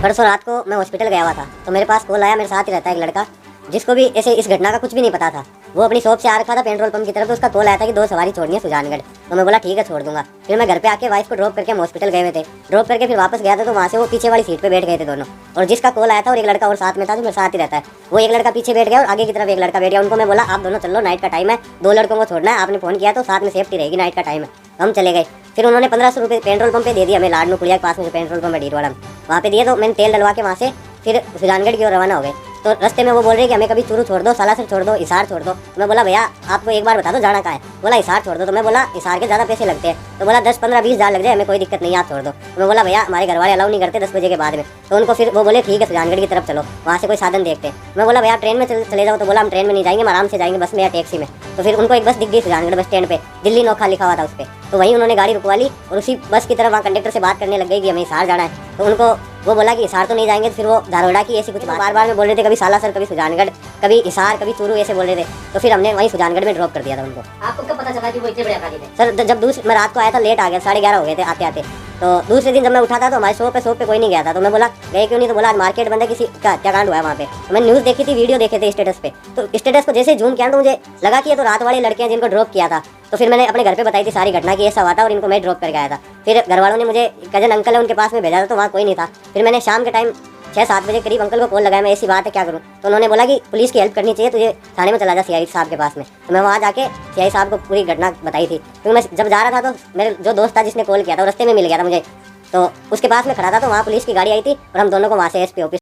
परसों रात को मैं हॉस्पिटल गया हुआ था तो मेरे पास कॉल आया। मेरे साथ ही रहता है एक लड़का जिसको भी ऐसे इस घटना का कुछ भी नहीं पता था। वो अपनी शॉप से आ रखा था पेट्रोल पंप की तरफ, तो उसका कॉल आया था कि 2 सवारी छोड़नी है सुजानगढ़। तो मैं बोला ठीक है छोड़ दूंगा। फिर मैं घर पे आके वाइफ को ड्रॉप करके हम हॉस्पिटल गए हुए थे। ड्रॉप करके फिर वापस गया था तो वहाँ से वो पीछे वाली सीट पे बैठ गए थे दोनों। और जिसका कॉल आया था और एक लड़का और साथ में था जो मेरे साथ ही रहता है, वो एक लड़का पीछे बैठ गया और आगे की तरफ एक लड़का बैठ गया। उनको मैं बोला आप दोनों चलो, नाइट का टाइम है, 2 लड़कों को छोड़ना है, आपने फोन किया तो साथ में सेफ्टी रहेगी, नाइट का टाइम है। हम चले गए। फिर उन्होंने 1500 रुपये पेट्रोल पंप पे दे दिया हमें, लाडनू कुड़िया के पास में जो पेट्रोल पंप है डीडवाड़ा में, वहाँ पे दिए। तो मैंने तेल डलवा के वहाँ से फिर सुजानगढ़ की ओर रवाना हो गए। तो रास्ते में वो बोल रहे कि हमें कभी चूरू छोड़ दो, सालासर छोड़ दो, हिसार छोड़ दो। तो मैं बोला भैया आपको एक बार बता दो जाना कहाँ है। बोला हिसार छोड़ दो। तो मैं बोला हिसार के ज़्यादा पैसे लगते हैं। तो बोला 10, 15, 20 हज़ार लग जाए, हमें कोई दिक्कत नहीं है, आप छोड़ दो। तो मैं बोला भैया हमारे घर वाले अलाउ नहीं करते 10 बजे के बाद में। तो उनको फिर वो बोले ठीक है सुजानगढ़ की तरफ चलो, वहाँ से कोई साधन देखते हैं। मैं बोला भैया ट्रेन में चले जाओ। तो बोला हम ट्रेन में नहीं जाएंगे, हम आराम से जाएंगे बस में या टैक्सी में। तो फिर उनको एक बस दिख गई सुजानगढ़ बस स्टैंड पे, दिल्ली नोखा लिखा हुआ था उस पर। तो वहीं उन्होंने गाड़ी रुकवा ली और उसी बस की तरफ वहाँ कंडक्टर से बात करने लग गई कि हमें हिसार जाना है। तो उनको वो बोला कि हिसार तो नहीं जाएंगे। फिर वो धारोड़ा की ऐसी कुछ बार बार में बोल रहे थे, कभी सालासर, कभी सुजानगढ़, कभी हिसार, कभी चूरू, ऐसे बोल रहे थे। तो फिर हमने वहीं सुजानगढ़ में ड्रॉप कर दिया था उनको। आपको कब पता चला कि वो इतने बड़े अपराधी थे? सर जब मैं रात को आया था, लेट आ गया, 11:30 हो गए थे आते आते। तो दूसरे दिन जब मैं उठा था तो हमारे शॉप पे कोई नहीं गया था। तो मैं बोला गए क्यों नहीं। तो बोला आज मार्केट बंद है, किसी का हत्याकांड हुआ है वहाँ पे। तो मैंने न्यूज़ देखी थी, वीडियो देखे थे स्टेटस पे। तो स्टेटस को जैसे जूम किया तो मुझे लगा कि ये तो रात वाले लड़के हैं जिनको ड्रॉप किया था। तो फिर मैंने अपने घर पे बताई थी सारी घटना की ऐसा हुआ था और इनको मैं ड्रॉप करके आया था। फिर घर वालों ने मुझे कजन अंकल है उनके पास में भेजा था, तो वहाँ कोई नहीं था। फिर मैंने शाम के टाइम 6-7 बजे करीब अंकल को कॉल लगाया, मैं ऐसी बात है क्या करूँ। तो उन्होंने बोला कि पुलिस की हेल्प करनी चाहिए, तुझे थाने में चला जा सीआई साहब के पास में। तो मैं वहाँ जाके सीआई साहब को पूरी घटना बताई थी। क्योंकि मैं जब जा रहा था तो मेरे जो दोस्त था जिसने कॉल किया था वो रास्ते में मिल गया था मुझे। तो उसके पास में खड़ा था, तो वहाँ पुलिस की गाड़ी आई थी और हम दोनों को वहाँ से एसपी ऑफिस